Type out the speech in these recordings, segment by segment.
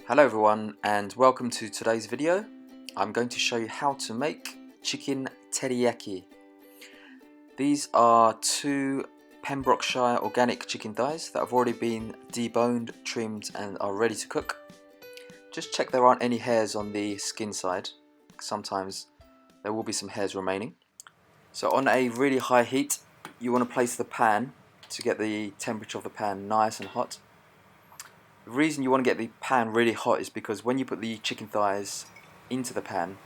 Hello everyone and welcome to today's video. I'm going to show you how to make chicken teriyaki. These are two Pembrokeshire organic chicken thighs that have already been deboned, trimmed and are ready to cook. Just check there aren't any hairs on the skin side. Sometimes there will be some hairs remaining. So on a really high heat you want to place the pan to get the temperature of the pan nice and hot. The reason you want to get the pan really hot is because when you put the chicken thighs into the pan,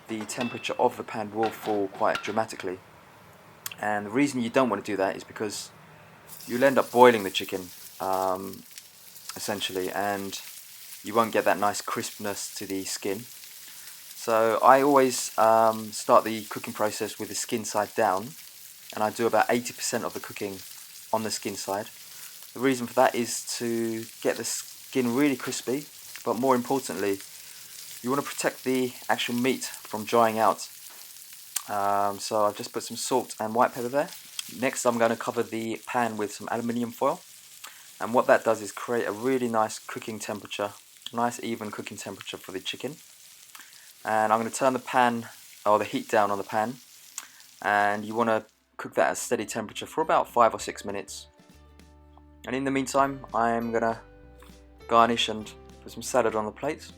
the temperature of the pan will fall quite dramatically. And the reason you don't want to do that is because you'll end up boiling the chicken, essentially, and you won't get that nice crispness to the skin. So I always start the cooking process with the skin side down, and I do about 80% of the cooking on the skin side. The reason for that is to get the skin really crispy, but more importantly, you want to protect the actual meat from drying out. So I've just put some salt and white pepper there. Next I'm going to cover the pan with some aluminium foil, and what that does is create a really nice cooking temperature, nice even cooking temperature for the chicken. And I'm going to turn the pan, or the heat down on the pan, and you want to cook that at a steady temperature for about 5 or 6 minutes. And in the meantime, I'm going to garnish and put some salad on the plate.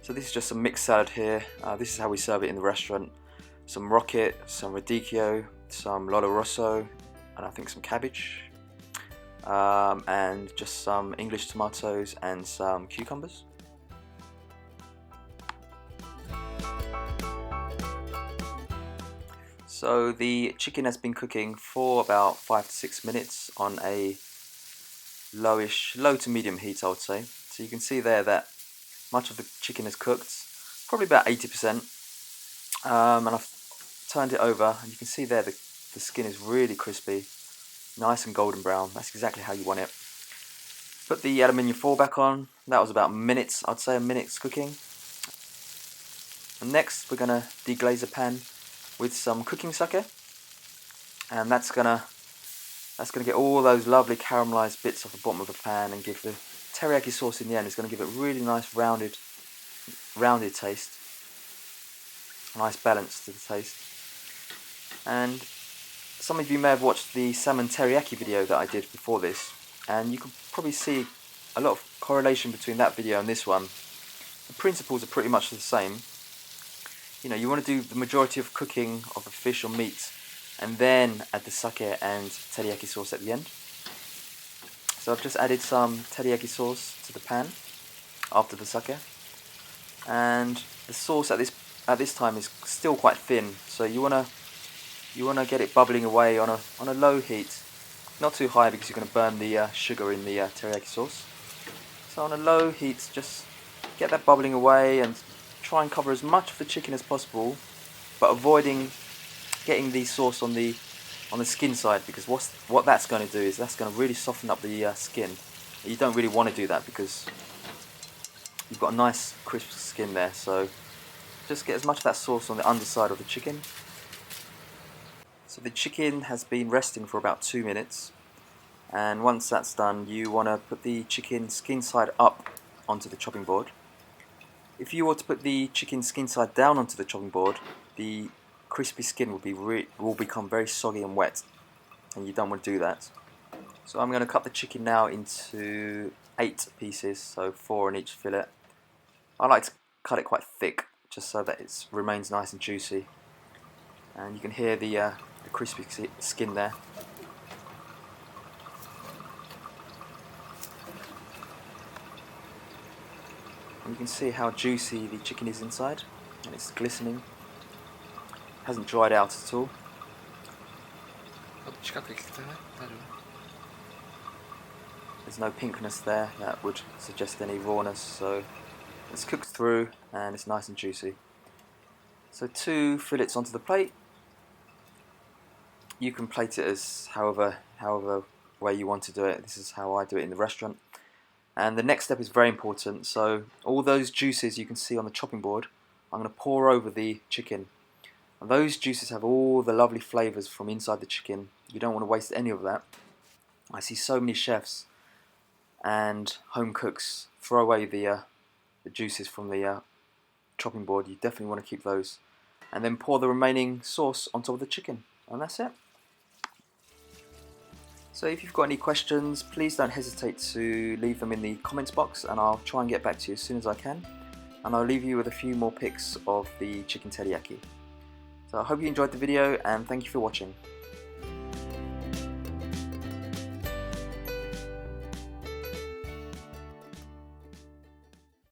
So this is just some mixed salad here. This is how we serve it in the restaurant. Some rocket, some radicchio, some lolo rosso, and I think some cabbage. And just some English tomatoes and some cucumbers. So the chicken has been cooking for about 5 to 6 minutes on a low to medium heat, I would say. So you can see there that much of the chicken is cooked, probably about 80%. And I've turned it over, and you can see there the skin is really crispy, nice and golden brown. That's exactly how you want it. Put the aluminium foil back on. That was about minutes, I'd say a minute's cooking. And next we're going to deglaze the pan with some cooking sake, and that's gonna get all those lovely caramelized bits off the bottom of the pan and give the teriyaki sauce in the end. It's going to give it a really nice rounded taste, a nice balance to the taste. And some of you may have watched the salmon teriyaki video that I did before this, and you can probably see a lot of correlation between that video and this one. The principles are pretty much the same. You know, you want to do the majority of cooking of the fish or meat and then add the sake and teriyaki sauce at the end. So I've just added some teriyaki sauce to the pan after the sake, and the sauce at this time is still quite thin, so you wanna get it bubbling away on a low heat, not too high because you're going to burn the sugar in the teriyaki sauce. So on a low heat, just get that bubbling away and try and cover as much of the chicken as possible, but avoiding getting the sauce on the skin side, because what that's going to do is that's going to really soften up the skin. You don't really want to do that because you've got a nice crisp skin there. So just get as much of that sauce on the underside of the chicken. So the chicken has been resting for about 2 minutes, and once that's done you want to put the chicken skin side up onto the chopping board. If you were to put the chicken skin side down onto the chopping board, the crispy skin will become very soggy and wet, and you don't want to do that. So I'm going to cut the chicken now into 8 pieces, so 4 in each fillet. I like to cut it quite thick, just so that it remains nice and juicy. And you can hear the crispy skin there. You can see how juicy the chicken is inside, and it's glistening. Hasn't dried out at all. There's no pinkness there that would suggest any rawness, so it's cooked through and it's nice and juicy. So 2 fillets onto the plate. You can plate it as however way you want to do it. This is how I do it in the restaurant. And the next step is very important. So all those juices you can see on the chopping board, I'm going to pour over the chicken. And those juices have all the lovely flavours from inside the chicken. You don't want to waste any of that. I see so many chefs and home cooks throw away the juices from the chopping board. You definitely want to keep those. And then pour the remaining sauce on top of the chicken, and that's it. So if you've got any questions, please don't hesitate to leave them in the comments box, and I'll try and get back to you as soon as I can. And I'll leave you with a few more pics of the chicken teriyaki. So I hope you enjoyed the video, and thank you for watching.